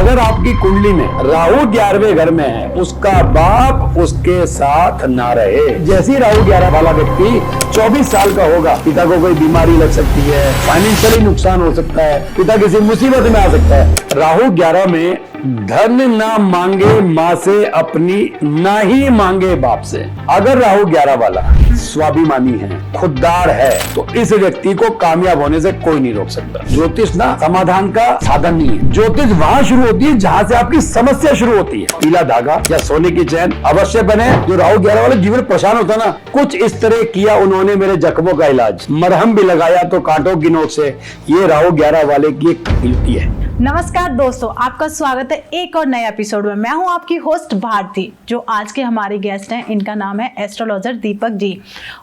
अगर आपकी कुंडली में राहु 11वें घर में है, उसका बाप उसके साथ ना रहे। जैसे ही राहु 11 वाला व्यक्ति 24 साल का होगा, पिता को कोई बीमारी लग सकती है, फाइनेंशियली नुकसान हो सकता है, पिता किसी मुसीबत में आ सकता है। राहु 11 में धन ना मांगे माँ से अपनी, ना ही मांगे बाप से। अगर राहु 11 वाला स्वाभिमानी है, खुददार है, तो इस व्यक्ति को कामयाब होने से कोई नहीं रोक सकता। ज्योतिष ना समाधान का साधन नहीं है। ज्योतिष वहां शुरू होती है जहां से आपकी समस्या शुरू होती है। पीला धागा या सोने की चैन अवश्य बने। जो राहु 11 वाले जीवन परेशान होता ना, कुछ इस तरह किया उन्होंने मेरे जख्मों का इलाज, मरहम भी लगाया तो कांटों की नोक से। ये राहु 11 वाले की एक युक्ति है। नमस्कार दोस्तों, आपका स्वागत है एक और नए एपिसोड में। मैं हूं आपकी होस्ट भारती। जो आज के हमारे गेस्ट हैं, इनका नाम है एस्ट्रोलॉजर दीपक जी,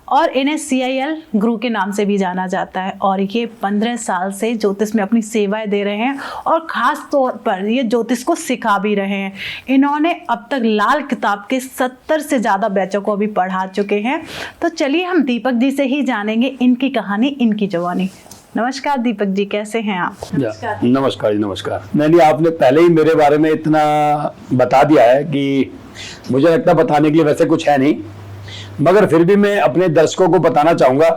और इन्हें CIL गुरु के नाम से भी जाना जाता है। और ये 15 साल से ज्योतिष में अपनी सेवाएं दे रहे हैं और खास तौर पर ये ज्योतिष को सिखा भी रहे हैं। इन्होंने अब तक लाल किताब के 70 से ज़्यादा बैचों को भी पढ़ा चुके हैं। तो चलिए हम दीपक जी से ही जानेंगे इनकी कहानी, इनकी जवानी। नमस्कार दीपक जी, कैसे हैं आप? नमस्कार जी, नमस्कार। नहीं, आपने पहले ही मेरे बारे में इतना बता दिया है कि मुझे लगता है बताने के लिए वैसे कुछ है नहीं, मगर फिर भी मैं अपने दर्शकों को बताना चाहूँगा।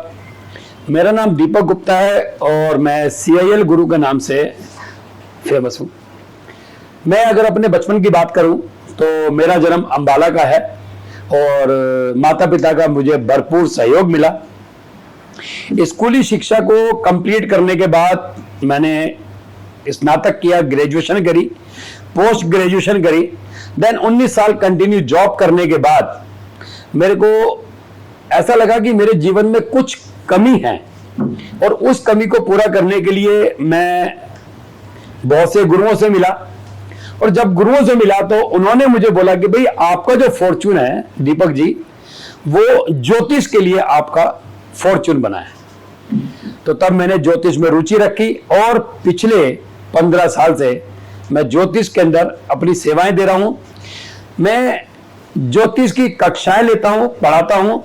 मेरा नाम दीपक गुप्ता है और मैं CIL गुरु के नाम से फेमस हूँ। मैं अगर अपने बचपन की बात करूँ तो मेरा जन्म अम्बाला का है और माता पिता का मुझे भरपूर सहयोग मिला। स्कूली शिक्षा को कंप्लीट करने के बाद मैंने स्नातक किया, ग्रेजुएशन करी, पोस्ट ग्रेजुएशन करी। देन 19 साल कंटिन्यू जॉब करने के बाद मेरे को ऐसा लगा कि मेरे जीवन में कुछ कमी है और उस कमी को पूरा करने के लिए मैं बहुत से गुरुओं से मिला। और जब गुरुओं से मिला तो उन्होंने मुझे बोला कि भाई आपका जो फॉर्चून है दीपक जी, वो ज्योतिष के लिए आपका फॉर्चून बना है। तो तब मैंने ज्योतिष में रुचि रखी और पिछले 15 साल से मैं ज्योतिष के अंदर अपनी सेवाएं दे रहा हूं। मैं ज्योतिष की कक्षाएं लेता हूं, पढ़ाता हूं।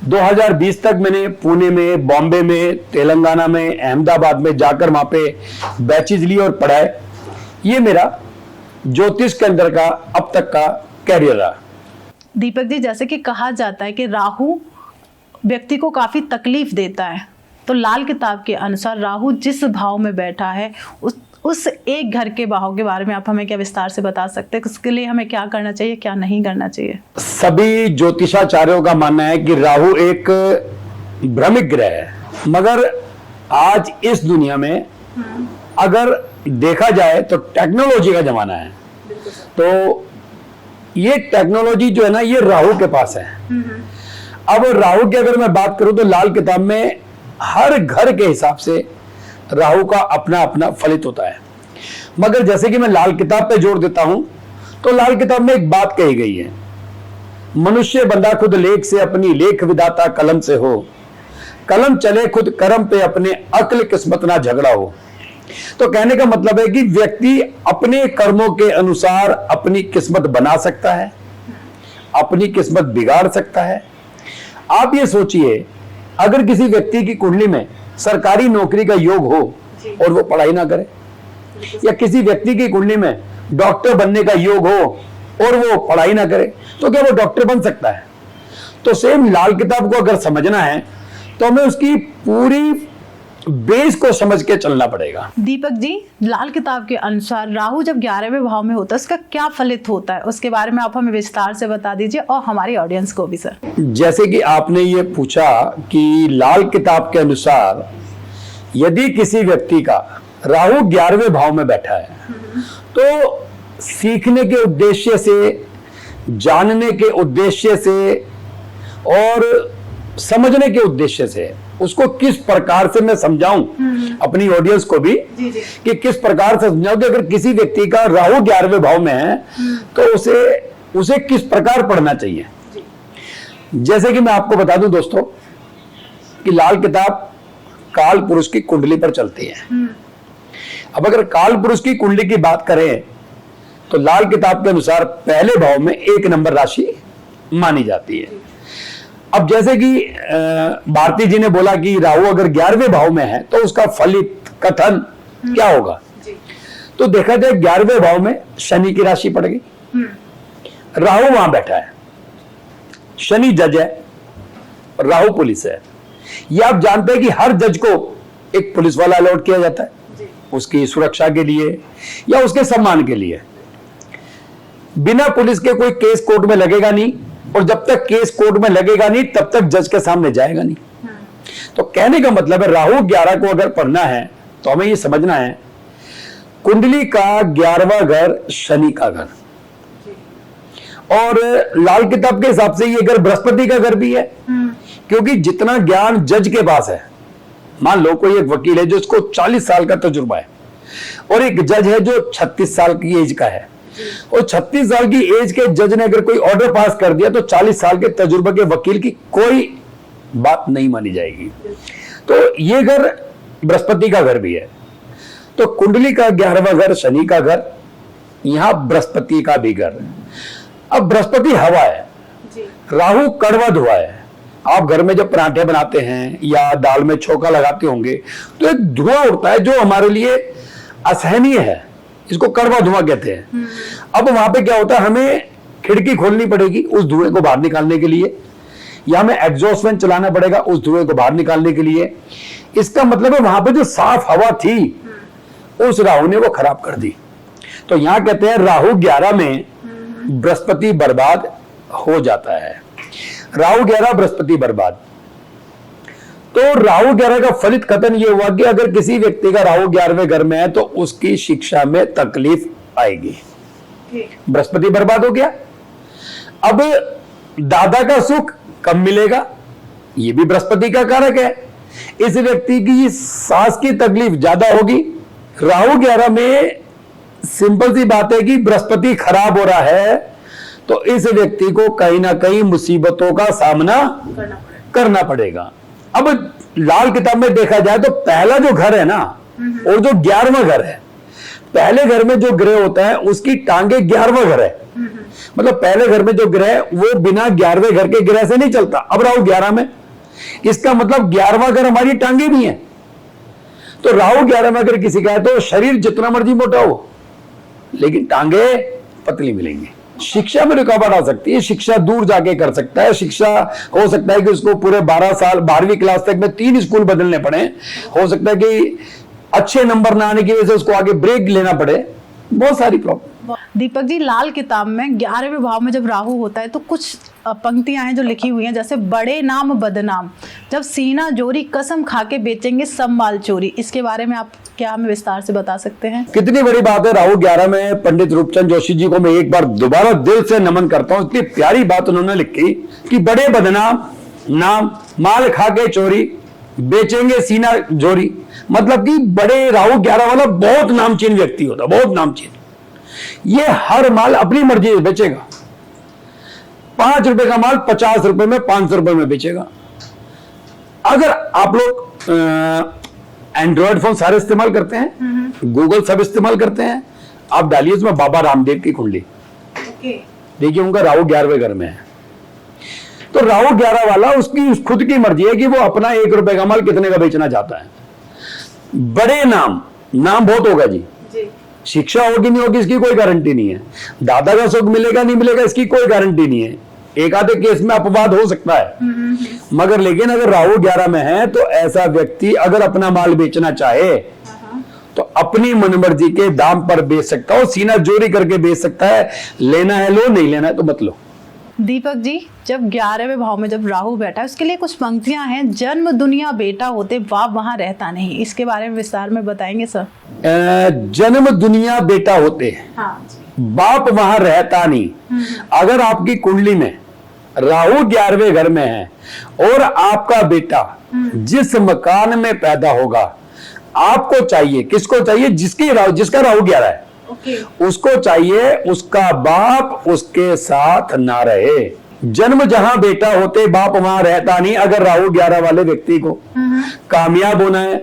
2020 तक मैंने पुणे में, बॉम्बे में, तेलंगाना में, अहमदाबाद में जाकर वहां पे बैचेज ली और पढ़ाए। ये मेरा ज्योतिष के अंदर का अब तक का कैरियर रहा। दीपक जी, जैसे कि कहा जाता है कि राहु व्यक्ति को काफी तकलीफ देता है, तो लाल किताब के अनुसार राहु जिस भाव में बैठा है उस एक घर के भाव के बारे में आप हमें क्या विस्तार से बता सकते हैं? उसके लिए हमें क्या करना चाहिए, क्या नहीं करना चाहिए? सभी ज्योतिषाचार्यों का मानना है कि राहु एक भ्रमिक ग्रह है, मगर आज इस दुनिया में अगर देखा जाए तो टेक्नोलॉजी का जमाना है। तो ये टेक्नोलॉजी जो है ना, ये राहु के पास है। अब राहु की अगर मैं बात करूं तो लाल किताब में हर घर के हिसाब से राहु का अपना अपना फलित होता है। मगर जैसे कि मैं लाल किताब पे जोर देता हूं, तो लाल किताब में एक बात कही गई है, मनुष्य बंदा खुद लेख से अपनी, लेख विधाता कलम से हो, कलम चले खुद कर्म पे अपने, अक्ल किस्मत ना झगड़ा हो। तो कहने का मतलब है कि व्यक्ति अपने कर्मों के अनुसार अपनी किस्मत बना सकता है, अपनी किस्मत बिगाड़ सकता है। आप ये सोचिए, अगर किसी व्यक्ति की कुंडली में सरकारी नौकरी का योग हो और वो पढ़ाई ना करे, या किसी व्यक्ति की कुंडली में डॉक्टर बनने का योग हो और वो पढ़ाई ना करे, तो क्या वो डॉक्टर बन सकता है? तो सेम लाल किताब को अगर समझना है तो हमें उसकी पूरी बेस को समझ के चलना पड़ेगा। दीपक जी, लाल किताब के अनुसार राहु जब 11वें भाव में होता है, उसका क्या फलित होता है, उसके बारे में आप हमें विस्तार से बता दीजिए और हमारी ऑडियंस को भी। सर, जैसे कि आपने ये पूछा कि लाल किताब के अनुसार यदि किसी व्यक्ति का राहु 11वें भाव में बैठा है, तो सीखने के उद्देश्य से, जानने के उद्देश्य से और समझने के उद्देश्य से उसको किस प्रकार से मैं समझाऊं अपनी ऑडियंस को भी, कि किस प्रकार से समझाऊं कि अगर किसी व्यक्ति का राहु 11वें भाव में है तो उसे किस प्रकार पढ़ना चाहिए। जैसे कि मैं आपको बता दूं दोस्तों कि लाल किताब काल पुरुष की कुंडली पर चलती है। अब अगर काल पुरुष की कुंडली की बात करें तो लाल किताब के अनुसार पहले भाव में 1 नंबर राशि मानी जाती है। अब जैसे कि भारती जी ने बोला कि राहु अगर 11वें भाव में है तो उसका फलित कथन क्या होगा, तो देखा जाए 11वें भाव में शनि की राशि पड़ गई, राहु वहां बैठा है, शनि जज है, राहु पुलिस है। ये आप जानते हैं कि हर जज को एक पुलिस वाला अलॉट किया जाता है उसकी सुरक्षा के लिए या उसके सम्मान के लिए। बिना पुलिस के कोई केस कोर्ट में लगेगा नहीं, और जब तक केस कोर्ट में लगेगा नहीं तब तक जज के सामने जाएगा नहीं। तो कहने का मतलब है राहु 11 को अगर पढ़ना है तो हमें ये समझना है कुंडली का 11वां घर शनि का घर, और लाल किताब के हिसाब से ये घर बृहस्पति का घर भी है, क्योंकि जितना ज्ञान जज के पास है, मान लो कोई एक वकील है जो उसको 40 साल का तजुर्बा है, और एक जज है जो 36 साल की एज का है, और 36 साल की एज के जज ने अगर कोई ऑर्डर पास कर दिया तो 40 साल के तजुर्बे के वकील की कोई बात नहीं मानी जाएगी। तो ये घर बृहस्पति का घर भी है। तो कुंडली का 11वां घर शनि का घर, यहां बृहस्पति का भी घर। अब बृहस्पति हवा है, राहु कड़वा धुआं है। आप घर में जब पराठे बनाते हैं या दाल में छोका लगाते होंगे तो एक धुआं उड़ता है जो हमारे लिए असहनीय है, इसको कड़वा धुआं कहते हैं। अब वहां पे क्या होता है, हमें खिड़की खोलनी पड़ेगी उस धुएं को बाहर निकालने के लिए, या हमें एग्जॉस्ट फैन चलाना पड़ेगा उस धुएं को बाहर निकालने के लिए। इसका मतलब है वहां पे जो साफ हवा थी उस राहु ने वो खराब कर दी। तो यहां कहते हैं राहु 11 में बृहस्पति बर्बाद हो जाता है। राहु 11 बृहस्पति बर्बाद। तो राहु 11 का फलित कथन यह हुआ कि अगर किसी व्यक्ति का राहु 11वें घर में है तो उसकी शिक्षा में तकलीफ आएगी। बृहस्पति बर्बाद हो गया। अब दादा का सुख कम मिलेगा, यह भी बृहस्पति का कारक है। इस व्यक्ति की सांस की तकलीफ ज्यादा होगी। राहु 11 में सिंपल सी बात है कि बृहस्पति खराब हो रहा है, तो इस व्यक्ति को कहीं ना कहीं मुसीबतों का सामना करना पड़ेगा। अब लाल किताब में देखा जाए तो पहला जो घर है ना, और जो 11वां घर है, पहले घर में जो ग्रह होता है उसकी टांगे 11वां घर है। मतलब पहले घर में जो ग्रह है वो बिना 11वें घर के ग्रह से नहीं चलता। अब राहु 11 में, इसका मतलब 11वां घर हमारी टांगे भी है। तो राहु 11 में अगर किसी का है तो शरीर जितना मर्जी मोटा हो लेकिन टांगे पतली मिलेंगी। शिक्षा में रुकावट आ सकती है, शिक्षा दूर जाके कर सकता है। शिक्षा हो सकता है कि उसको पूरे 12 साल 12वीं क्लास तक में 3 स्कूल बदलने पड़े। हो सकता है कि अच्छे नंबर ना आने की वजह से उसको आगे ब्रेक लेना पड़े। बहुत सारी प्रॉब्लम। दीपक जी, लाल किताब में 11वें भाव में जब राहु होता है तो कुछ पंक्तियां हैं जो लिखी हुई हैं, जैसे बड़े नाम बदनाम, जब सीना जोरी कसम खा के बेचेंगे सब माल चोरी। इसके बारे में आप क्या हमें विस्तार से बता सकते हैं? कितनी बड़ी बात है। राहु 11 में पंडित रूपचंद जोशी जी को मैं एक बार दोबारा दिल से नमन करता हूं। इतनी प्यारी बात उन्होंने लिखी कि बड़े बदनाम नाम, माल खा के चोरी, बेचेंगे सीना जोरी। मतलब कि बड़े राहु 11 वाला बहुत नामचीन व्यक्ति होता, बहुत नामचीन। ये हर माल अपनी मर्जी से बेचेगा। 5 रुपए का माल 50 रुपए में, 500 रुपए में बेचेगा। अगर आप लोग एंड्रॉयड फोन सारे इस्तेमाल करते हैं, गूगल सब इस्तेमाल करते हैं, आप डालिए उसमें बाबा रामदेव की कुंडली, देखिए उनका राहु 11वें घर में है। तो राहु 11 वाला उसकी खुद की मर्जी है कि वो अपना 1 रुपए का माल कितने का बेचना चाहता है। बड़े नाम बहुत होगा जी, शिक्षा होगी नहीं होगी इसकी कोई गारंटी नहीं है। दादा का सुख मिलेगा नहीं मिलेगा इसकी कोई गारंटी नहीं है। एक आधे केस में अपवाद हो सकता है, मगर लेकिन अगर राहु 11 में है तो ऐसा व्यक्ति अगर अपना माल बेचना चाहे तो अपनी मनमर्जी के दाम पर बेच सकता है, सीना जोरी करके बेच सकता है। लेना है लो, नहीं लेना है तो मत लो। दीपक जी, जब 11वें भाव में जब राहु बैठा है उसके लिए कुछ पंक्तियां हैं, जन्म दुनिया बेटा होते बाप वहां रहता नहीं। इसके बारे में विस्तार में बताएंगे सर? जन्म दुनिया बेटा होते बाप वहां रहता नहीं। अगर आपकी कुंडली में राहु 11वें घर में है और आपका बेटा जिस मकान में पैदा होगा, आपको चाहिए, किसको चाहिए? जिसका राहु 11 है उसको चाहिए उसका बाप उसके साथ ना रहे। जन्म जहां बेटा होते बाप वहां रहता नहीं। अगर राहु 11 वाले व्यक्ति को कामयाब होना है,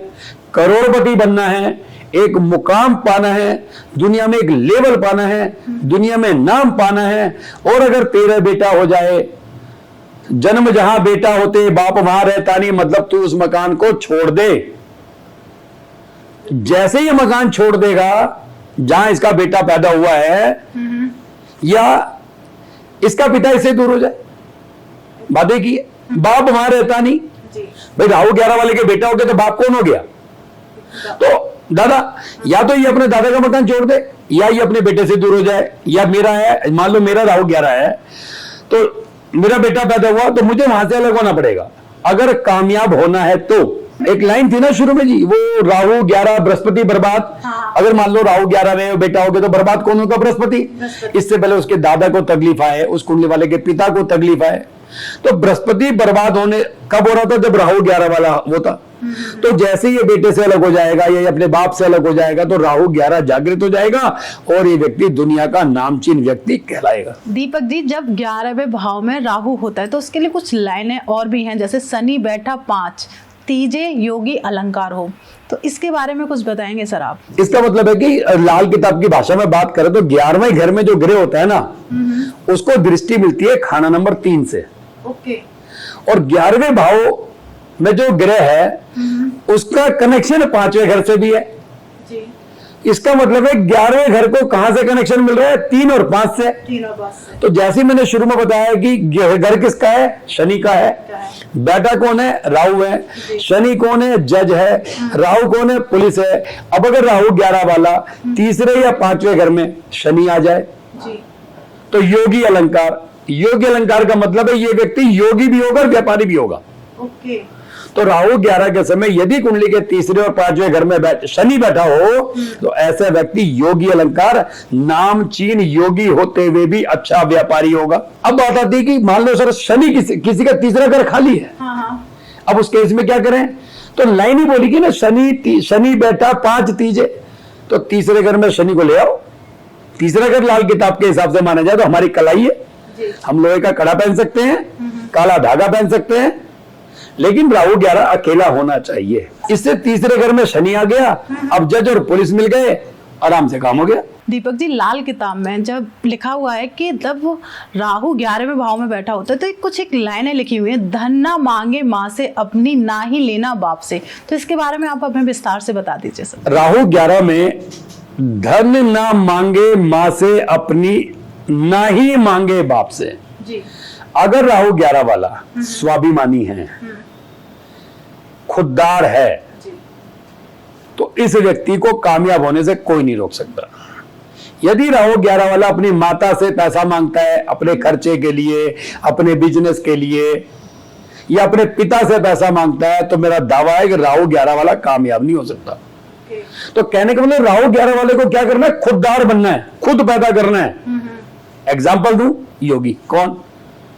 करोड़पति बनना है, एक मुकाम पाना है, दुनिया में एक लेवल पाना है, दुनिया में नाम पाना है, और अगर तेरा बेटा हो जाए, जन्म जहां बेटा होते बाप वहां रहता नहीं, मतलब तू उस मकान को छोड़ दे। जैसे ही मकान छोड़ देगा जहां इसका बेटा पैदा हुआ है या इसका पिता इससे दूर हो जाए। बात एक ही है, बाप वहां रहता नहीं। भाई राहु 11 वाले के बेटा हो गया तो बाप कौन हो गया? तो दादा, या तो ये अपने दादा का मकान छोड़ दे या ये अपने बेटे से दूर हो जाए। या मेरा है, मान लो मेरा राहु 11 है तो मेरा बेटा पैदा हुआ तो मुझे वहां से अलग होना पड़ेगा अगर कामयाब होना है तो। एक लाइन थी ना शुरू में जी, वो राहु 11 बृहस्पति बर्बाद। हाँ। अगर मान लो राहु 11 में बेटा हो गया तो बर्बाद कौन होगा? बृहस्पति। इससे पहले उसके दादा को तकलीफ आए, उस कुंडली वाले के पिता को तकलीफ आए। तो बृहस्पति बर्बाद होने कब हो रहा था? जब राहु 11 वाला वो था। तो जैसे ये बेटे से अलग हो जाएगा या ये अपने बाप से अलग हो जाएगा तो राहु 11 जागृत हो जाएगा और ये व्यक्ति दुनिया का नामचीन व्यक्ति कहलाएगा। दीपक जी, जब 11वें भाव में राहु होता है तो उसके लिए कुछ लाइनें और भी हैं, जैसे शनि बैठा 5, तीजे योगी अलंकार हो, तो इसके बारे में कुछ बताएंगे सर आप? इसका मतलब है कि लाल किताब की भाषा में बात करें तो 11वें घर में जो ग्रह होता है ना, उसको दृष्टि मिलती है खाना नंबर 3 से। ओके। और 11वें भाव में जो ग्रह है उसका कनेक्शन 5वें घर से भी है जी। इसका मतलब है 11वें घर को कहां से कनेक्शन मिल रहा है? 3 और 5 से। 3 और 5 से। तो जैसे मैंने शुरू में बताया कि घर किसका है? शनि का है। बेटा कौन है? राहु है। शनि कौन है? जज है। राहु कौन है? पुलिस है। अब अगर राहु 11 वाला तीसरे या 5वें घर में शनि आ जाए जी। तो योगी अलंकार। योगी अलंकार का मतलब है ये व्यक्ति योगी भी होगा और व्यापारी भी होगा। ओके। तो राहु 11 के समय यदि कुंडली के तीसरे और 5वें घर में शनि बैठा हो तो ऐसे व्यक्ति योगी अलंकार, नामचीन योगी होते हुए भी अच्छा व्यापारी होगा। अब बात आती है कि मान लो सर शनि किसी का तीसरा घर खाली है। हाँ। अब उस केस में क्या करें? तो लाइन ही बोली कि ना शनि बैठा 5 तीजे, तो तीसरे घर में शनि को ले आओ। तीसरा घर लाल किताब के हिसाब से माना जाए तो हमारी कलाई है। हम लोहे का कड़ा पहन सकते हैं, काला धागा पहन सकते हैं, लेकिन राहु 11 अकेला होना चाहिए। इससे तीसरे घर में शनि आ गया, अब जज और पुलिस मिल गए, आराम से काम हो गया। दीपक जी, लाल किताब में जब लिखा हुआ है कि जब वो राहु 11वें भाव में बैठा होता है तो कुछ एक लाइनें लिखी हुई है, धन ना मांगे माँ से अपनी, ना ही लेना बाप से, तो इसके बारे में आप हमें विस्तार से बता दीजिए सर। राहु 11 में धन ना मांगे माँ से अपनी, ना ही मांगे बाप से जी। अगर राहु 11 वाला स्वाभिमानी है, खुददार है, तो इस व्यक्ति को कामयाब होने से कोई नहीं रोक सकता। यदि राहु 11 वाला अपनी माता से पैसा मांगता है अपने खर्चे के लिए, अपने बिजनेस के लिए, या अपने पिता से पैसा मांगता है, तो मेरा दावा है कि राहु 11 वाला कामयाब नहीं हो सकता। तो कहने का मतलब राहु 11 वाले को क्या करना है? खुददार बनना है, खुद पैदा करना है। एग्जाम्पल दूं, योगी कौन?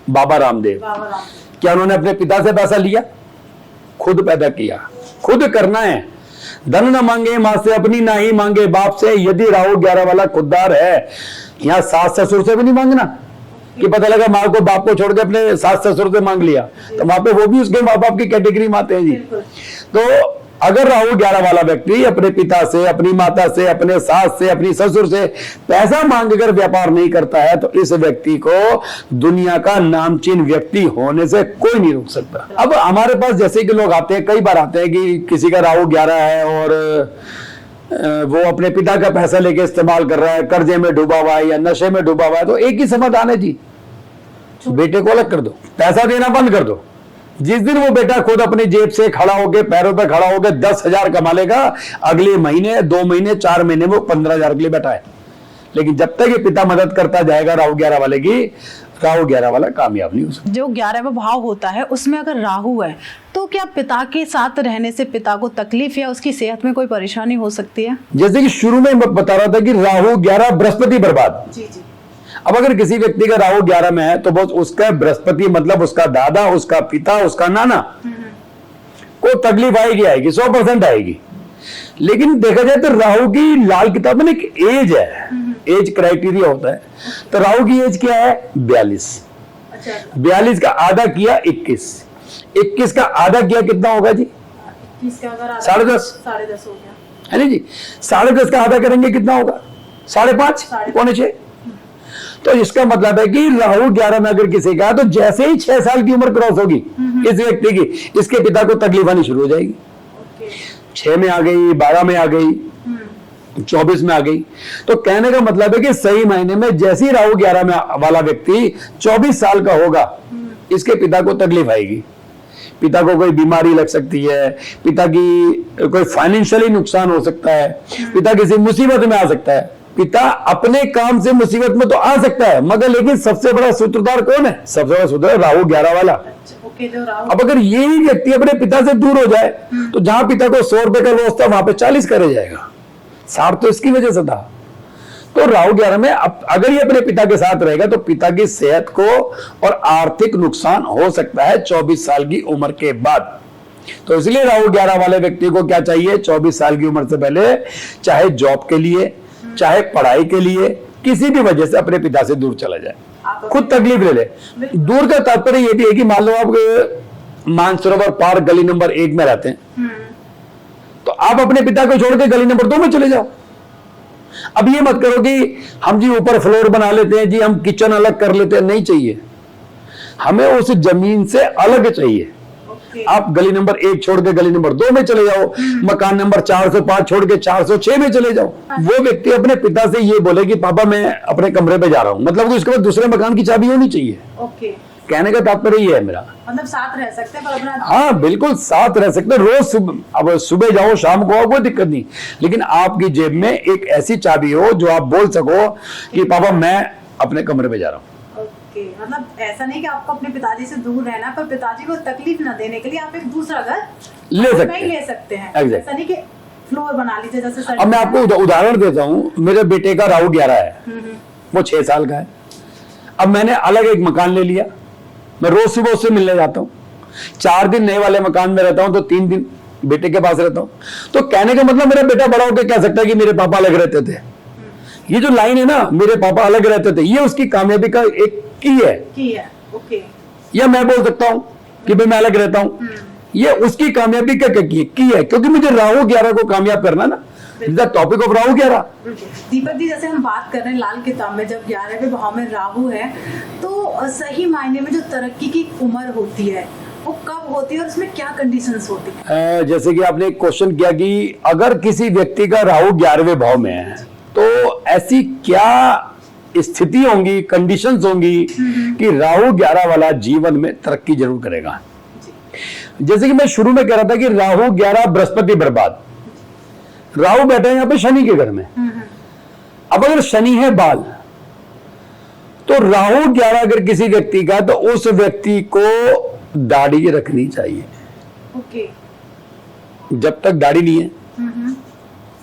बाबा रामदेव। क्या उन्होंने अपने पिता से पैसा लिया? खुद पैदा किया, खुद करना है। धन न मांगे मां से अपनी, ना ही मांगे बाप से। यदि राहु 11 वाला खुददार है, यहां सास ससुर से भी नहीं मांगना कि पता लगा माँ को बाप को छोड़ के अपने सास ससुर से मांग लिया, तो वहां पे वो भी उसके माँ बाप की कैटेगरी में आते हैं जी। तो अगर राहु 11 वाला व्यक्ति अपने पिता से, अपनी माता से, अपने सास से, अपनी ससुर से पैसा मांगकर व्यापार नहीं करता है तो इस व्यक्ति को दुनिया का नामचीन व्यक्ति होने से कोई नहीं रोक सकता। अब हमारे पास जैसे कि लोग आते हैं, कई बार आते हैं कि किसी का राहु 11 है और वो अपने पिता का पैसा लेके इस्तेमाल कर रहा है, कर्जे में डूबा हुआ है या नशे में डूबा हुआ है, तो एक ही समाधान है जी, बेटे को अलग कर दो, पैसा देना बंद कर दो। जिस दिन वो बेटा खुद अपनी जेब से खड़ा होकर, पैरों पे खड़ा होकर 10,000 कमा लेगा, अगले महीने, 2 महीने, 4 महीने में 15,000 के लिए बैठा है। लेकिन जब तक ये पिता मदद करता जाएगा राहु 11 वाले की, राहु 11 वाला कामयाब नहीं हो सकता। जो 11वां भाव होता है उसमें अगर राहु है तो क्या पिता के साथ रहने से पिता को तकलीफ या उसकी सेहत में कोई परेशानी हो सकती है? जैसे कि शुरू में मैं बता रहा था कि राहु 11 बृहस्पति बर्बाद। जी जी। अब अगर किसी व्यक्ति का राहु 11 में है तो बस उसका बृहस्पति मतलब उसका दादा, उसका पिता, उसका नाना को तकलीफ आएगी 100% आएगी। लेकिन देखा जाए तो राहु की लाल किताब में एक एज है, एज क्राइटेरिया होता है। तो राहु की एज क्या है? 42। 42 का आधा किया 21 का आधा किया कितना होगा जी? 10.5 हो गया है ना जी। 10.5 का आधा करेंगे कितना होगा? 5.5 पौने 6। तो इसका मतलब है कि राहु 11 में अगर किसी का, तो जैसे ही 6 साल की उम्र क्रॉस होगी इस व्यक्ति की, इसके पिता को तकलीफ आनी शुरू हो जाएगी। 6 में आ गई, 12 में आ गई, 24 में आ गई। तो कहने का मतलब है कि सही मायने में जैसे ही राहु 11 में वाला व्यक्ति 24 साल का होगा, इसके पिता को तकलीफ आएगी। पिता को कोई बीमारी लग सकती है, पिता की कोई फाइनेंशियली नुकसान हो सकता है, पिता किसी मुसीबत में आ सकता है। पिता अपने काम से मुसीबत में तो आ सकता है, मगर लेकिन सबसे बड़ा सूत्रधार कौन है? सबसे बड़ा सूत्रधार राहु 11 वाला। अब अगर यही व्यक्ति अपने पिता से दूर हो जाए तो जहां पिता को 100 रुपए का लॉस था वहां पे 40 का रह जाएगा। 60 तो इसकी वजह से था। तो राहु 11 में अगर ये अपने पिता के साथ रहेगा तो पिता की सेहत को और आर्थिक नुकसान हो सकता है 24 साल की उम्र के बाद। तो इसलिए राहु 11 वाले व्यक्ति को क्या चाहिए? 24 साल की उम्र से पहले चाहे जॉब के लिए, चाहे पढ़ाई के लिए, किसी भी वजह से अपने पिता से दूर चला जाए, खुद तकलीफ ले ले। दूर का तात्पर्य यह भी है कि मान लो आप मानसरोवर पार्क गली नंबर 1 में रहते हैं, तो आप अपने पिता को छोड़ के गली नंबर 2 में चले जाओ। अब ये मत करो कि हम जी ऊपर फ्लोर बना लेते हैं जी, हम किचन अलग कर लेते हैं, नहीं चाहिए। हमें उस जमीन से अलग चाहिए। आप गली नंबर 1 छोड़ के गली नंबर 2 में चले जाओ, मकान नंबर 405 छोड़ के 406 में चले जाओ। वो व्यक्ति अपने पिता से ये बोले कि पापा मैं अपने कमरे पे जा रहा हूं, मतलब उसके बाद दूसरे मकान की चाबी होनी चाहिए। कहने का तात्पर्य ये है मेरा, मतलब साथ रह सकते हैं पर अपना, हाँ बिल्कुल साथ रह सकते हैं। रोज अब सुबह जाओ शाम को आओ, कोई दिक्कत नहीं, लेकिन आपकी जेब में एक ऐसी चाबी हो जो आप बोल सको कि पापा मैं अपने कमरे पे जा रहा हूँ। मतलब ऐसा नहीं कि आपको अपने पिताजी से दूर रहना, पर पिताजी को तकलीफ न देने के लिए आप एक दूसरा घर ले सकते हैं। exactly. ऐसा नहीं कि फ्लोर बना लीजिए जैसे। अब मैं आपको उदाहरण देता हूँ। मेरे बेटे का राहु 11 है, वो 6 साल का है। अब मैंने अलग एक मकान ले लिया, मैं रोज सुबह उससे मिलने जाता हूँ। 4 दिन नए वाले मकान में रहता हूँ तो 3 दिन बेटे के पास रहता हूँ। तो कहने का मतलब मेरा बेटा बड़ा होकर कह सकता है कि मेरे पापा अलग रहते थे। ये जो लाइन है ना, मेरे पापा अलग रहते थे, ये उसकी कामयाबी का एक की है। ओके। या मैं बोल सकता हूं कि भाई मैं अलग रहता हूं, ये उसकी कामयाबी का की है, क्योंकि मुझे राहु 11 को कामयाब करना ना। The topic of Rahu 11। Deepak ji जैसे हम बात कर रहे हैं लाल किताब में जब 11वें भाव में राहु है तो सही मायने में जो तरक्की की उम्र होती है वो कब होती है और उसमें क्या कंडीशंस होती है? जैसे कि आपने एक क्वेश्चन किया कि अगर किसी व्यक्ति का राहु 11वें भाव में है तो ऐसी क्या स्थिति होंगी, कंडीशंस होंगी कि राहु 11 वाला जीवन में तरक्की जरूर करेगा। जैसे कि मैं शुरू में कह रहा था कि राहु 11 बृहस्पति बर्बाद, राहु बैठा है यहाँ पे शनि के घर में। अब अगर शनि है बाल, तो राहु 11 अगर किसी व्यक्ति का, तो उस व्यक्ति को दाढ़ी रखनी चाहिए। ओके। जब तक दाढ़ी नहीं है,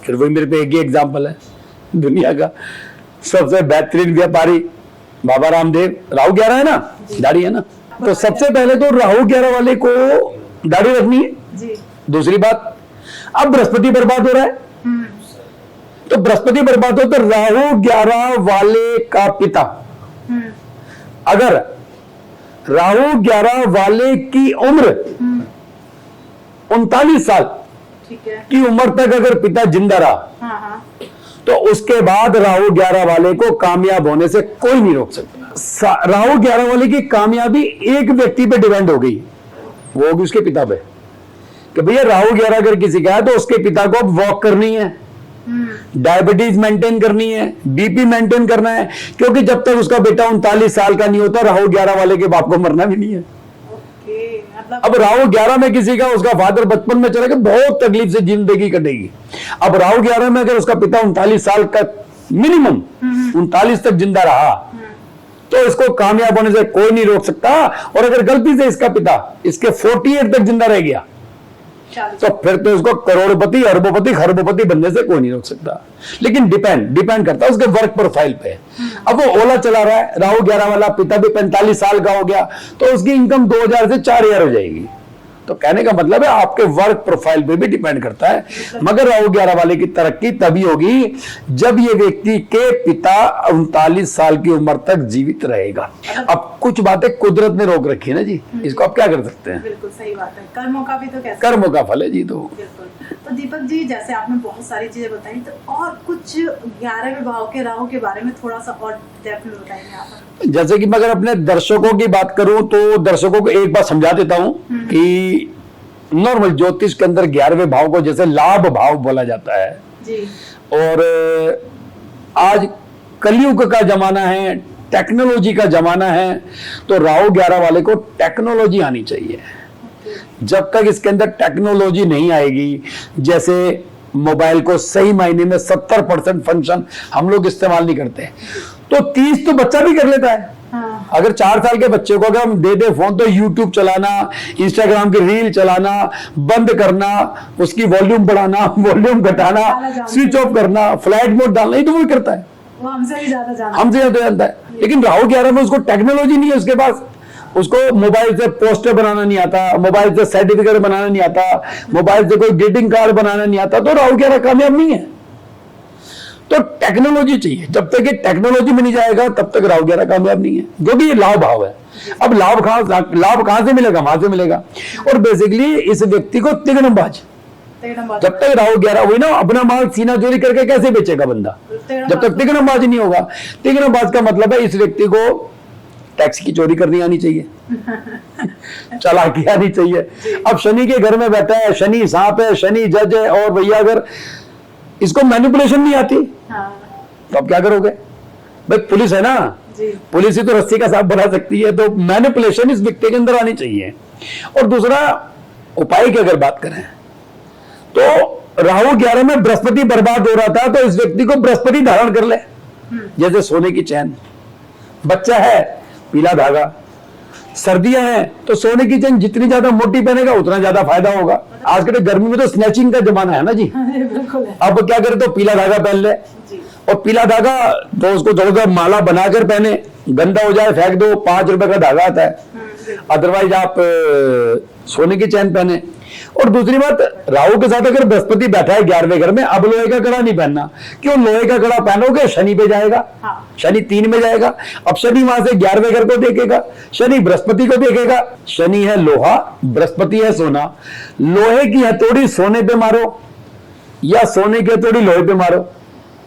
फिर वही मेरे पे एक ही एग्जाम्पल है दुनिया का सबसे बेहतरीन व्यापारी बाबा रामदेव, राहु 11 है ना, दाढ़ी है ना। तो सबसे पहले तो राहु 11 वाले को दाढ़ी रखनी है जी। दूसरी बात, अब बृहस्पति बर्बाद हो रहा है, तो बृहस्पति बर्बाद हो तो राहु 11 वाले का पिता, अगर राहु 11 वाले की उम्र 39 साल की उम्र तक अगर पिता जिंदा रहा, तो उसके बाद राहु 11 वाले को कामयाब होने से कोई नहीं रोक सकता। राहु 11 वाले की कामयाबी एक व्यक्ति पे डिपेंड हो गई, वो होगी उसके पिता पे, कि भैया राहु 11 अगर किसी का है तो उसके पिता को अब वॉक करनी है, डायबिटीज मेंटेन करनी है, बीपी मेंटेन करना है, क्योंकि जब तक उसका बेटा 39 साल का नहीं होता राहु 11 वाले के बाप को मरना भी नहीं है। अब राहु 11 में किसी का उसका फादर बचपन में चला गया, बहुत तकलीफ से जिंदगी कटेगी। अब राहु 11 में अगर उसका पिता 39 साल का मिनिमम 39 तक जिंदा रहा, तो इसको कामयाब होने से कोई नहीं रोक सकता। और अगर गलती से इसका पिता इसके 48 तक जिंदा रह गया, तो फिर तो इसको करोड़पति, अरबोपति, खरबोपति बनने से कोई नहीं रोक सकता। लेकिन डिपेंड करता है उसके वर्क प्रोफाइल पे। अब वो ओला चला रहा है, राहु 11 वाला, पिता भी 45 साल का हो गया, तो उसकी इनकम 2000 से 4000 हो जाएगी। तो कहने का मतलब है आपके वर्क प्रोफाइल पे भी डिपेंड करता है। मगर राहु 11 वाले की तरक्की तभी होगी जब ये व्यक्ति के पिता 39 साल की उम्र तक जीवित रहेगा। अब कुछ बातें कुदरत ने रोक रखी है ना जी, इसको आप क्या कर सकते हैं? बिल्कुल सही बात है, कर्मों का भी तो कैसे, कर्मों का फल है जी। तो दीपक जी जैसे आपने बहुत सारी चीजें बताई, तो और कुछ 11वें भाव के राहु के बारे में थोड़ा सा और डेप्थ में बताएंगे आप? जैसे कि मैं अगर अपने दर्शकों की बात करूं तो दर्शकों को एक बात समझा देता हूं कि नॉर्मल ज्योतिष के अंदर 11वें भाव को जैसे लाभ भाव बोला जाता है, जी। और आज कलयुग का जमाना है, टेक्नोलॉजी का जमाना है, तो राहु 11 वाले को टेक्नोलॉजी आनी चाहिए। जब तक इसके अंदर टेक्नोलॉजी नहीं आएगी, जैसे मोबाइल को सही मायने में 70% फंक्शन हम लोग इस्तेमाल नहीं करते, तो 30 तो बच्चा भी कर लेता है। हाँ। अगर 4 साल के बच्चे को अगर हम दे दे फोन, तो यूट्यूब चलाना, इंस्टाग्राम की रील चलाना, बंद करना, उसकी वॉल्यूम बढ़ाना, वॉल्यूम घटाना, स्विच ऑफ करना, फ्लाइट मोड डालना, ये तो वो करता है, वो हमसे भी ज्यादा जानता है। लेकिन राहु 11 में उसको टेक्नोलॉजी नहीं है उसके पास, उसको मोबाइल से पोस्टर बनाना नहीं आता, मोबाइल से सर्टिफिकेट बनाना नहीं आता, मोबाइल से कोई ग्रीटिंग कार्ड बनाना नहीं आता, तो राहु 11 कामयाब नहीं है। तो टेक्नोलॉजी चाहिए, जब तक ये टेक्नोलॉजी में नहीं जाएगा तब तक राहु 11 कामयाब नहीं है, क्योंकि ये लाभ भाव है। अब लाभ कहां से मिलेगा? वहां से मिलेगा। और बेसिकली इस व्यक्ति को तिगड़मबाज, जब तक राहु 11 हुई ना, अपना माल सीना चोरी करके कैसे बेचेगा बंदा, जब तक तिगड़मबाज नहीं होगा। तिगड़मबाज का मतलब है इस व्यक्ति को टैक्स की चोरी करनी आनी चाहिए, चालाकी आनी चाहिए। अब शनि के घर में बैठा है, शनि सांप है, शनि जज है, और भैया अगर इसको मैनिपुलेशन नहीं आती, हाँ। तो आप क्या करोगे भाई? पुलिस है ना, पुलिस ही तो रस्सी का सांप बना सकती है, तो मैनिपुलेशन इस व्यक्ति के अंदर आनी चाहिए। और दूसरा उपाय की अगर बात करें, तो राहु 11 में बृहस्पति बर्बाद हो रहा था, तो इस व्यक्ति को बृहस्पति धारण कर ले, जैसे सोने की चैन। बच्चा है, पीला धागा। सर्दियां हैं तो सोने की चैन जितनी ज्यादा मोटी पहनेगा उतना ज्यादा फायदा होगा। आजकल तो गर्मी में तो स्नैचिंग का जमाना है ना जी, अब क्या करे तो पीला धागा पहन ले, और पीला धागा तो उसको थोड़ा सा माला बनाकर पहने, गंदा हो जाए फेंक दो, 5 रुपए का धागा आता है। अदरवाइज आप सोने की चैन पहने। और दूसरी बात, राहु के साथ अगर बृहस्पति बैठा है 11वें घर में, अब लोहे का कड़ा नहीं पहनना। क्यों? लोहे का कड़ा पहनोगे शनि पे जाएगा, हाँ। शनि 3 में जाएगा। अब शनि वहां से 11वें घर को देखेगा, शनि बृहस्पति को देखेगा। शनि है लोहा, बृहस्पति है सोना। लोहे की हथौड़ी सोने पे मारो या सोने की हथौड़ी लोहे पे मारो,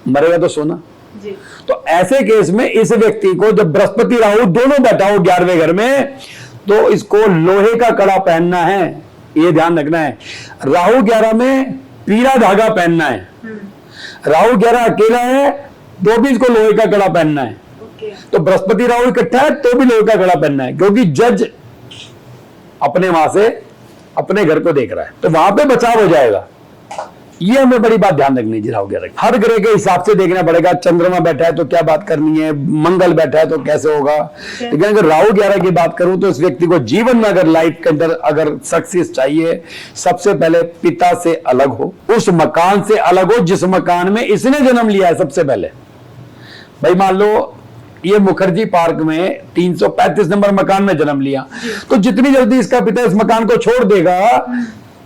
मरेगा तो सोना जी। तो ऐसे केस में इस व्यक्ति को जब बृहस्पति राहु दोनों बैठा हो 11वें घर में, तो इसको लोहे का कड़ा पहनना है, ये ध्यान रखना है। राहु 11 में पीला धागा पहनना है। राहु 11 अकेला है तो भी इसको लोहे का कड़ा पहनना है। तो बृहस्पति राहु इकट्ठा है तो भी लोहे का कड़ा पहनना है, क्योंकि जज अपने वहां से अपने घर को देख रहा है, तो वहां पे बचाव हो जाएगा। ये हमें बड़ी बात ध्यान रखनी चाहिए। राहु 11 हर ग्रह के हिसाब से देखना पड़ेगा। चंद्रमा बैठा है तो क्या बात करनी है, मंगल बैठा है तो कैसे होगा। लेकिन अगर राहु 11 की बात करूं तो इस व्यक्ति को जीवन में अगर लाइफ के अंदर अगर सक्सेस चाहिए, सबसे पहले पिता से अलग हो, उस मकान से अलग हो जिस मकान में इसने जन्म लिया है। सबसे पहले भाई मान लो ये मुखर्जी पार्क में 335 नंबर मकान में जन्म लिया, तो जितनी जल्दी इसका पिता इस मकान को छोड़ देगा,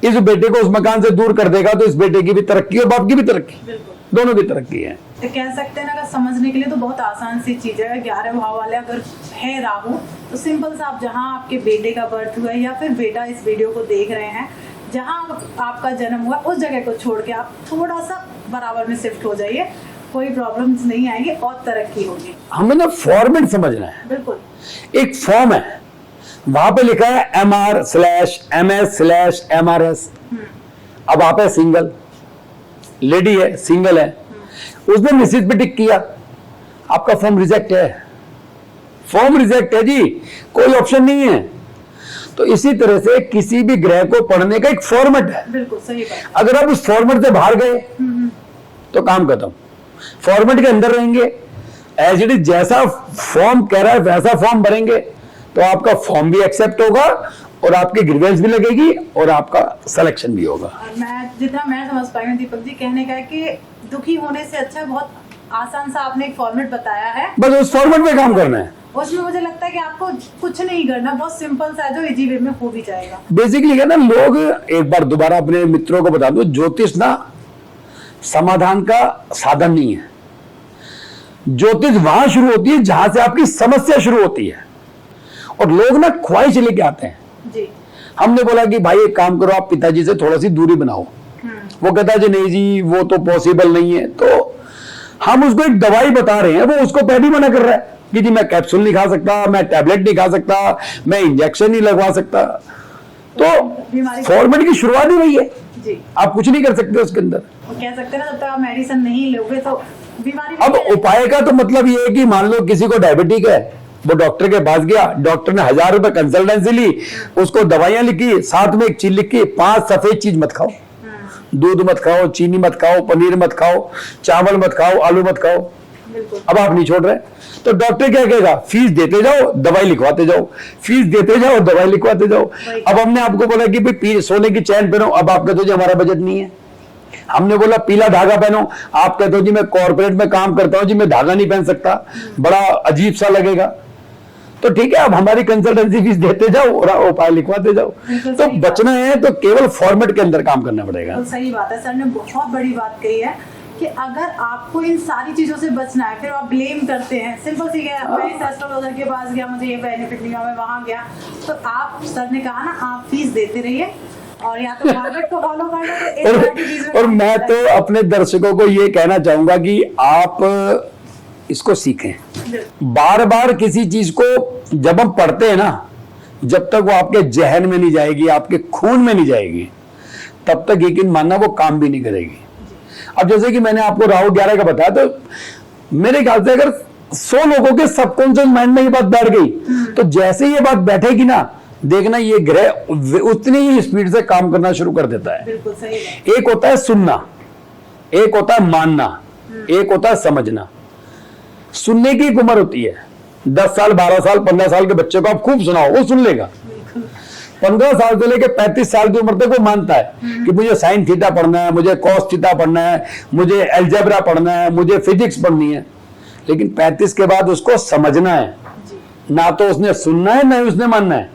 इस बेटे को उस मकान से दूर कर देगा, तो इस बेटे की भी तरक्की और बाप की भी तरक्की, दोनों की तरक्की है। तो कह सकते हैं ना, अगर समझने के लिए तो बहुत आसान सी चीज है। 11 भाव वाले अगर है राहु, तो सिंपल सा आप जहाँ आपके बेटे का बर्थ हुआ है या फिर बेटा इस वीडियो को देख रहे हैं, जहाँ आपका जन्म हुआ उस जगह को छोड़ के आप थोड़ा सा बराबर में शिफ्ट हो जाइए, कोई प्रॉब्लम्स नहीं आएंगे और तरक्की होगी। हमें ना फॉर्मेट समझना है। बिल्कुल, एक फॉर्म है, वहां पे लिखा है MR/MS/MRS। अब आप है सिंगल, लेडी है, सिंगल है, उसने मिसेज पे टिक किया, आपका फॉर्म रिजेक्ट है। फॉर्म रिजेक्ट है जी, कोई ऑप्शन नहीं है। तो इसी तरह से किसी भी ग्रह को पढ़ने का एक फॉर्मेट है। बिल्कुल सही बात। अगर आप उस फॉर्मेट से बाहर गए तो काम खत्म। फॉर्मेट के अंदर रहेंगे, एज इट इज जैसा फॉर्म कह रहा है वैसा फॉर्म भरेंगे, तो आपका फॉर्म भी एक्सेप्ट होगा और आपकी ग्रीवेंस भी लगेगी और आपका सिलेक्शन भी होगा। जितना मैं समझ पाई हूँ दीपक जी, कहने का है कि दुखी होने से अच्छा बहुत आसान सा आपने एक फॉर्मेट बताया है, बस उस फॉर्मेट में काम करना है। उसमें मुझे लगता है कि आपको कुछ नहीं करना, बहुत सिंपल सा है जो इजी वे में हो भी जाएगा। बेसिकली क्या ना, लोग एक बार दोबारा अपने मित्रों को बता दो, ज्योतिष ना समाधान का साधन नहीं है। ज्योतिष वहां शुरू होती है जहां से आपकी समस्या शुरू होती है, और लोग ना ख्वाहिश लेके आते हैं जी। हमने बोला कि भाई एक काम करो, आप पिताजी से थोड़ा सी दूरी बनाओ। वो कहता जी नहीं जी वो तो पॉसिबल नहीं है। तो हम उसको एक दवाई बता रहे हैं, वो उसको पहले मना कर रहा है कि जी मैं कैप्सूल नहीं खा सकता, मैं टैबलेट नहीं खा सकता, मैं इंजेक्शन नहीं लगवा सकता। तो फॉर्मेट की शुरुआत ही वही है जी, आप कुछ नहीं कर सकते उसके अंदर। वो कह सकते हैं ना, जब तक आप मेडिसिन नहीं लोगे तो बीमारी अब उपाय का तो मतलब ये है कि मान लो किसी को डायबिटिक है, वो डॉक्टर के पास गया, डॉक्टर ने 1000 रुपए कंसल्टेंसी ली, उसको दवाइयां लिखी, साथ में एक चीज लिखी, 5 सफेद चीज मत खाओ, दूध मत खाओ, चीनी मत खाओ, पनीर मत खाओ, चावल मत खाओ, आलू मत खाओ। अब आप नहीं छोड़ रहे, तो डॉक्टर क्या कहेगा, फीस देते जाओ, दवाई लिखवाते जाओ, फीस देते जाओ, दवाई लिखवाते जाओ। अब हमने आपको बोला कि भाई सोने की चैन पहनो, अब आप कहते हो जी हमारा बजट नहीं है। हमने बोला पीला धागा पहनो, आप कहते हो जी मैं कॉर्पोरेट में काम करता हूं जी, मैं धागा नहीं पहन सकता, बड़ा अजीब सा लगेगा। तो ठीक है, अब हमारी कंसल्टेंसी फीस देते जाओ और उपाय लिखवाते जाओ। तो बचना है तो केवल फॉर्मेट के अंदर काम करना पड़ेगा। तो सही बात है, सर ने बहुत बड़ी बात कही है कि अगर आपको इन सारी चीजों से बचना है, फिर आप ब्लेम करते हैं, सिंपल सी है, मैं इस एस्ट्रोलॉजर के पास गया, मुझे ये बेनिफिट नहीं हुआ, मैं वहां गया, तो आप, सर ने कहा ना, आप फीस देते रहिए और या तो फॉर्मेट को फॉलो कर लो। और मैं तो अपने दर्शकों को ये कहना चाहूंगा कि आप इसको सीखें। बार बार किसी चीज को जब हम पढ़ते हैं ना, जब तक वो आपके जहन में नहीं जाएगी, आपके खून में नहीं जाएगी, तब तक यकीन मानना वो काम भी नहीं करेगी। अब जैसे कि मैंने आपको राहु 11 का बताया, तो मेरे ख्याल से अगर 100 लोगों के सबकॉन्शियस माइंड में ये बात बैठ गई, तो जैसे ये बात बैठेगी ना, देखना ये ग्रह उतनी ही स्पीड से काम करना शुरू कर देता है। बिल्कुल सही है। एक होता है सुनना, एक होता है मानना, एक होता है समझना। सुनने की एक उम्र होती है, 10 साल 12 साल 15 साल के बच्चे को आप खूब सुनाओ, वो सुन लेगा। 15 साल से लेकर 35 साल की उम्र तक वो मानता है कि मुझे साइन थीटा पढ़ना है, मुझे कॉस थीटा पढ़ना है, मुझे अलजेब्रा पढ़ना है, मुझे फिजिक्स पढ़नी है। लेकिन 35 के बाद उसको समझना है, ना तो उसने सुनना है ना उसने मानना है।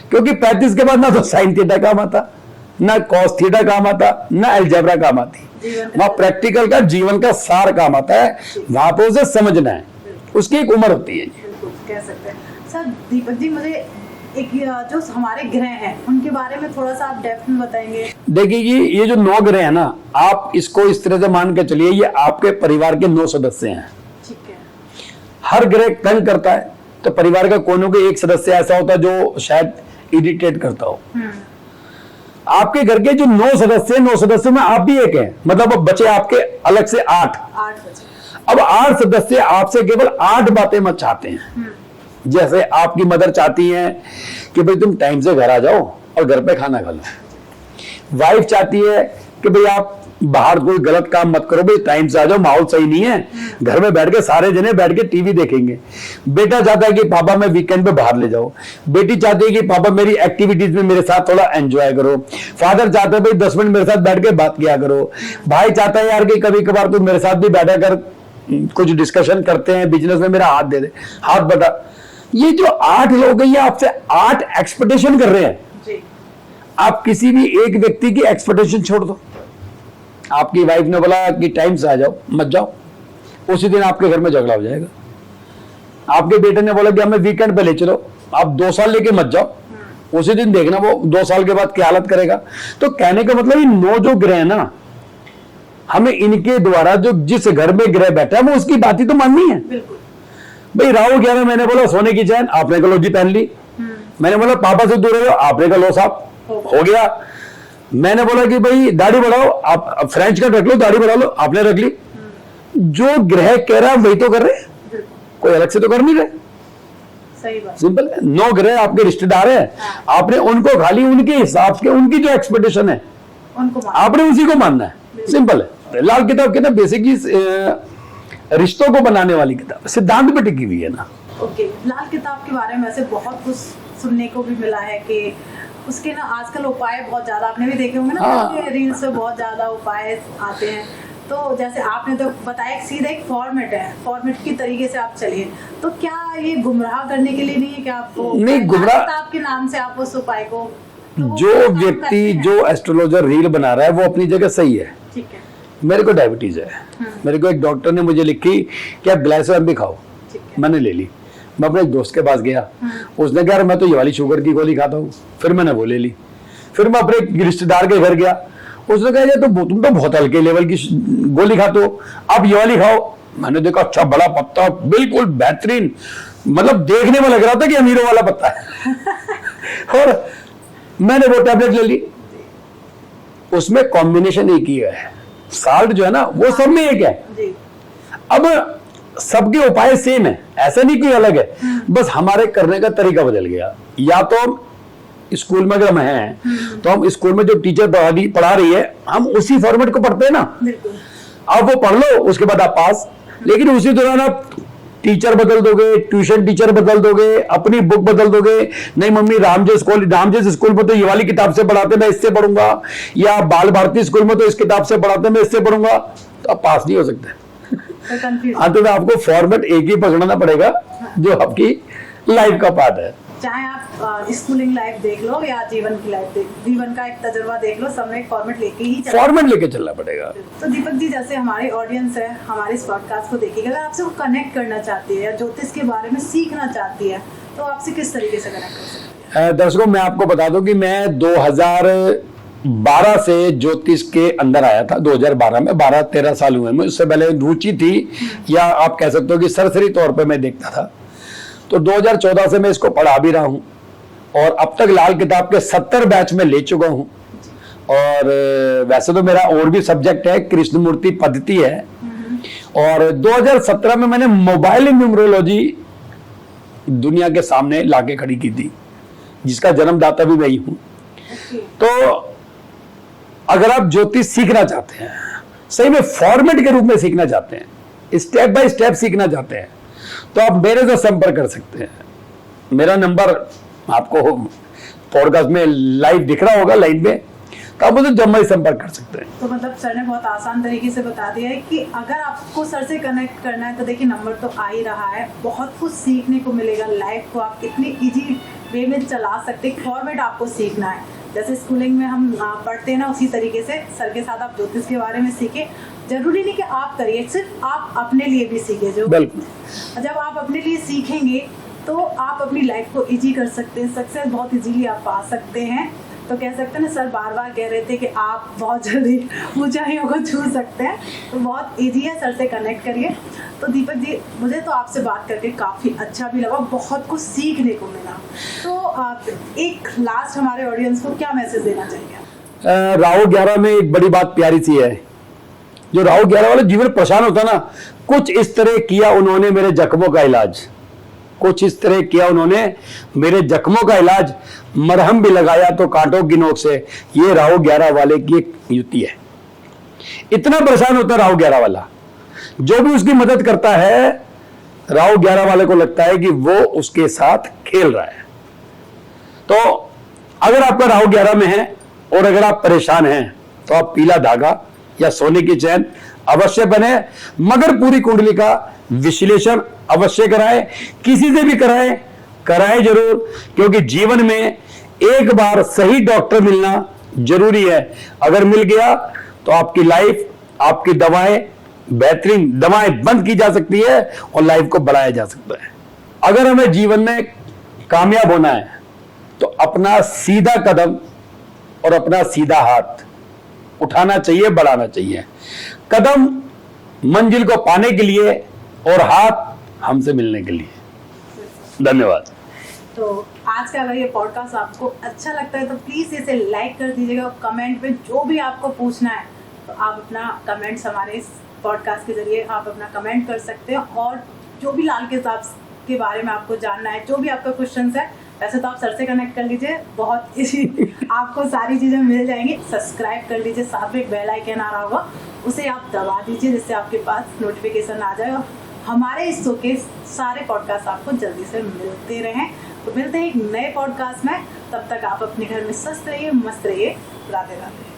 क्योंकि 35 के बाद ना तो साइन थीटा काम आता, ना कॉस थीटा काम आता, ना अलजेब्रा काम आती। वहां प्रैक्टिकल का जीवन का सार काम आता है, वहां पे उसे समझना है, उसकी एक उम्र होती है। कह सकते हैं। सर दीपक जी, मुझे एक जो हमारे ग्रह हैं उनके बारे में थोड़ा सा आप डेप्थ में बताएंगे। देखिए ये जो 9 ग्रह है ना, आप इसको इस तरह से मान के चलिए, ये आपके परिवार के 9 सदस्य हैं। ठीक है। हर ग्रह तंग करता है, तो परिवार का कोई ना कोई एक सदस्य ऐसा होता है जो शायद इरिटेट करता हो। आपके घर के जो 9 सदस्य, 9 सदस्यों में आप भी एक हैं, मतलब अब बचे आपके अलग से 8 बचे। अब 8 सदस्य आपसे केवल 8 बातें मत चाहते हैं। जैसे आपकी मदर चाहती हैं कि भाई तुम टाइम से घर आ जाओ और घर पे खाना खा लो। वाइफ चाहती है कि भाई आप बाहर कोई गलत काम मत करो, भाई टाइम से आ जाओ, माहौल सही नहीं है, घर में बैठ के सारे जने बैठ के टीवी देखेंगे। बेटा चाहता है कि पापा मैं वीकेंड पे बाहर ले जाओ। बेटी चाहती है कि पापा मेरी एक्टिविटीज में मेरे साथ थोड़ा एंजॉय करो। फादर चाहते हैं भाई 10 मिनट मेरे साथ बैठ के बात किया करो। भाई चाहता है यार कि कभी कभार तू मेरे साथ भी बैठा कर, कुछ डिस्कशन करते हैं, बिजनेस में मेरा हाथ दे दे, हाथ बटा। ये जो 8 लोग हैं, ये आपसे 8 एक्सपेक्टेशन कर रहे हैं जी। आप किसी भी एक व्यक्ति की एक्सपेक्टेशन छोड़ दो। आपकी वाइफ ने बोला कि टाइम से आ जाओ, मत जाओ, उसी दिन आपके घर में झगड़ा हो जाएगा। आपके बेटे ने बोला कि हमें वीकेंड पे ले चलो, आप 2 साल लेके मत जाओ, उसी दिन देखना वो 2 साल के बाद क्या हालत करेगा। तो कहने का मतलब ये 9 जो ग्रह है ना, हमें इनके द्वारा जो जिस घर में ग्रह बैठा है वो उसकी बात ही तो माननी है। भाई राहु 11, मैंने बोला सोने की चैन, आपने कहा लो जी पहन ली। मैंने बोला पापा से दूर रहो, आपने कहा लो साहब हो गया। मैंने बोला कि भाई दाढ़ी बढ़ाओ, आप फ्रेंच कट रख लो, दाढ़ी बढ़ा लो, आपने रख ली। जो ग्रह कह रहा है वही तो कर रहे, कोई अलग से तो कर नहीं रहे। सही बात। सिंपल है, 9 ग्रह आपके रिश्तेदार हैं, आपने उनको खाली उनके हिसाब से, उनकी जो एक्सपेक्टेशन है उनको आपने उसी को मानना है। सिंपल है। लाल किताब के ना बेसिकली रिश्तों को बनाने वाली किताब, सिद्धांत पे टिकी हुई है ना। ओके। लाल किताब के बारे में ऐसे बहुत कुछ सुनने को भी मिला है कि उसके ना आजकल उपाय बहुत ज्यादा, आपने भी देखे होंगे ना, रील्स पे बहुत ज्यादा उपाय आते हैं। तो जैसे आपने तो बताया सीधा एक फॉर्मेट है, फॉर्मेट की तरीके से आप चलिए, तो क्या ये गुमराह करने के लिए नहीं है? क्या आपको नहीं गुमराह, किताब के नाम से आप उस उपाय को, जो व्यक्ति जो एस्ट्रोलॉजर रील बना रहा है वो अपनी जगह सही है। ठीक है। मेरे को डायबिटीज है, मेरे को एक डॉक्टर ने मुझे लिखी कि आप ग्लाइसोम भी खाओ, मैंने ले ली। मैं अपने एक दोस्त के पास गया, उसने कहा मैं तो ये वाली शुगर की गोली खाता हूँ, फिर मैंने वो ले ली। फिर मैं अपने एक रिश्तेदार के घर गया, उसने कहा तो तुम तो बहुत हल्के लेवल की गोली खाते हो, आप ये वाली खाओ। मैंने देखा अच्छा बड़ा पत्ता, बिल्कुल बेहतरीन, मतलब देखने में लग रहा था कि अमीरों वाला पत्ता है। और मैंने वो टैबलेट ले ली, उसमें कॉम्बिनेशन एक ही है, साल्ट जो है ना वो सब में एक है। जी। अब सबके उपाय सेम है, ऐसा नहीं कोई अलग है, बस हमारे करने का तरीका बदल गया। या तो हम स्कूल में अगर हम हैं तो हम स्कूल में जो टीचर पढ़ा रही है हम उसी फॉर्मेट को पढ़ते हैं ना, बिल्कुल। आप वो पढ़ लो उसके बाद आप पास। लेकिन उसी दौरान आप टीचर बदल दोगे, ट्यूशन टीचर बदल दोगे, अपनी बुक बदल दोगे, नहीं मम्मी रामजय स्कूल में तो ये वाली किताब से पढ़ाते मैं इससे पढ़ूंगा, या बाल भारती स्कूल में तो इस किताब से पढ़ाते मैं इससे पढ़ूंगा, तो आप पास नहीं हो सकते। तो आपको फॉर्मेट एक ही पकड़ना पड़ेगा जो आपकी लाइफ का पार्ट है। चाहे आप स्कूलिंग लाइफ देख लो या जीवन की लाइफ जीवन का एक तजुर्बा देख लो, सब में एक फॉर्मेट लेके चलना पड़ेगा। तो दीपक जी, जैसे हमारे ऑडियंस है हमारे इस पॉडकास्ट को देखेगा, अगर आपसे वो कनेक्ट करना चाहती है या ज्योतिष के बारे में सीखना चाहती है तो आपसे किस तरीके से कनेक्ट कर सकती है? दर्शकों, मैं आपको बता दूं कि मैं 2012 से ज्योतिष के अंदर आया था। 2012 में 12-13 साल हुए मैं। उससे पहले रुचि थी, या आप कह सकते हो कि सरसरी तौर पे मैं देखता था। तो 2014 से मैं इसको पढ़ा भी रहा हूं और अब तक लाल किताब के 70 बैच में ले चुका हूं। और वैसे तो मेरा और भी सब्जेक्ट है, कृष्णमूर्ति पद्धति है। और 2017 में मैंने मोबाइल न्यूमरोलॉजी दुनिया के सामने लाके खड़ी की थी, जिसका जन्मदाता भी मैं ही हूं। तो अगर आप ज्योतिष सीखना चाहते हैं, सही में फॉर्मेट के रूप में सीखना चाहते हैं, स्टेप बाय स्टेप सीखना चाहते हैं, तो आप मेरे से संपर्क कर सकते हैं। मेरा नंबर आपको पॉडकास्ट में लाइव दिख रहा होगा, लाइन में, तो आप मुझे जब मैं संपर्क कर सकते हैं। तो मतलब सर ने बहुत आसान तरीके से बता दिया है कि अगर आपको सर से कनेक्ट करना है तो देखिए नंबर तो आ ही रहा है, बहुत कुछ सीखने को मिलेगा। लाइफ को आप कितनी इजी वे में चला सकते, फॉर्मेट आपको सीखना है। जैसे स्कूलिंग में हम पढ़ते हैं ना, उसी तरीके से सर के साथ आप ज्योतिष के बारे में सीखे। जरूरी नहीं कि आप करिए, सिर्फ आप अपने लिए भी सीखे। जो बिल्कुल, जब आप अपने लिए सीखेंगे तो आप अपनी लाइफ को इजी कर सकते हैं, सक्सेस बहुत इजीली आप पा सकते हैं। तो कह सकते हैं ना, सर बार बार कह रहे थे कि आप बहुत जल्दी ऊंचाइयों को छू सकते हैं, तो बहुत इजी है, सर से कनेक्ट करिए। तो दीपक जी, मुझे तो आपसे बात करके काफ़ी अच्छा भी लगा, बहुत कुछ सीखने को मिला। तो आप एक लास्ट हमारे ऑडियंस को क्या मैसेज देना चाहिए? राहु 11 में एक बड़ी बात प्यारी सी है। जो राहु 11 वाले जीवन परेशान होता ना, कुछ इस तरह किया उन्होंने मेरे जख्मों का इलाज, कुछ इस तरह किया उन्होंने मेरे जख्मों का इलाज, मरहम भी लगाया तो कांटों की नोक से। ये राहु 11 वाले की एक युक्ति है। इतना परेशान होता है राहु 11 वाला, जो भी उसकी मदद करता है, राहु 11 वाले को लगता है कि वो उसके साथ खेल रहा है। तो अगर आपका राहु 11 में है और अगर आप परेशान हैं तो आप पीला धागा या सोने की चैन अवश्य पहने, मगर पूरी कुंडली का विश्लेषण अवश्य कराएं, किसी से भी कराएं जरूर, क्योंकि जीवन में एक बार सही डॉक्टर मिलना जरूरी है। अगर मिल गया तो आपकी लाइफ, आपकी दवाएं, बेहतरीन दवाएं बंद की जा सकती है और लाइफ को बढ़ाया जा सकता है। अगर हमें जीवन में कामयाब होना है तो अपना सीधा कदम और अपना सीधा हाथ उठाना चाहिए, बढ़ाना चाहिए। कदम मंजिल को पाने के लिए और हाथ हमसे मिलने के लिए। धन्यवाद। तो आज का अगर ये पॉडकास्ट आपको अच्छा लगता है तो प्लीज़ इसे लाइक कर दीजिएगा और कमेंट में जो भी आपको पूछना है तो आप अपना कमेंट्स हमारे इस पॉडकास्ट के जरिए आप अपना कमेंट कर सकते हैं। और जो भी लाल किताब के बारे में आपको जानना है, जो भी आपका क्वेश्चन है, वैसे तो आप सर से कनेक्ट कर लीजिए, बहुत इजी आपको सारी चीज़ें मिल जाएंगी। सब्सक्राइब कर लीजिए, साथ में एक बेल आइकन आ रहा होगा, उसे आप दबा दीजिए जिससे आपके पास नोटिफिकेशन आ जाए और हमारे इस शो के सारे पॉडकास्ट आपको जल्दी से मिलते रहें। तो मिलते हैं एक नए पॉडकास्ट में, तब तक आप अपने घर में स्वस्थ रहिए, मस्त रहिए। राधे राधे।